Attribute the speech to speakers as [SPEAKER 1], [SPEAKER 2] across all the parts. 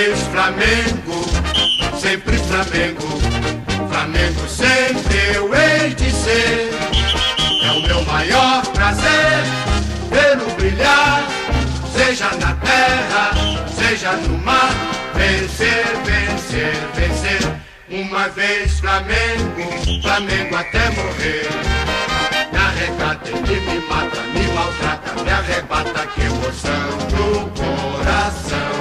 [SPEAKER 1] vez Flamengo, sempre Flamengo, Flamengo sempre eu hei de ser. É o meu maior prazer vê-lo brilhar, seja na terra, seja no mar. Vencer, vencer, vencer. Uma vez Flamengo, Flamengo até morrer. Me arrecata, ele me mata, me maltrata, me arrebata, que emoção no coração.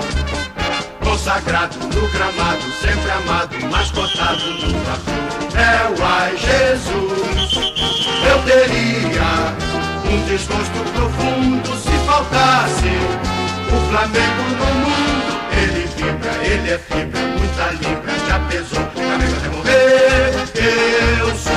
[SPEAKER 1] Consagrado no gramado, sempre amado, mascotado no Fla-Flu. É o ai Jesus. Eu teria um desgosto profundo se faltasse o Flamengo no mundo. Ele vibra, ele é fibra, muita libra, já pesou, Flamengo até morrer, eu sou.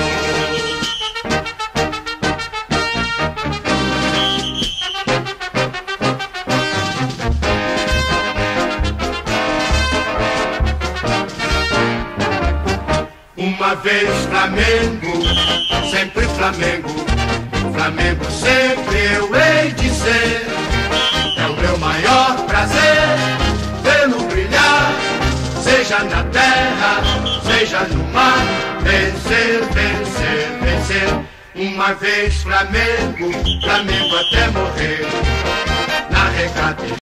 [SPEAKER 1] Uma vez Flamengo, sempre Flamengo, Flamengo sempre eu hei de ser. É o meu maior prazer vê-lo brilhar, seja na terra, seja no mar. Vencer, vencer, vencer. Uma vez Flamengo, Flamengo até morrer. Na regata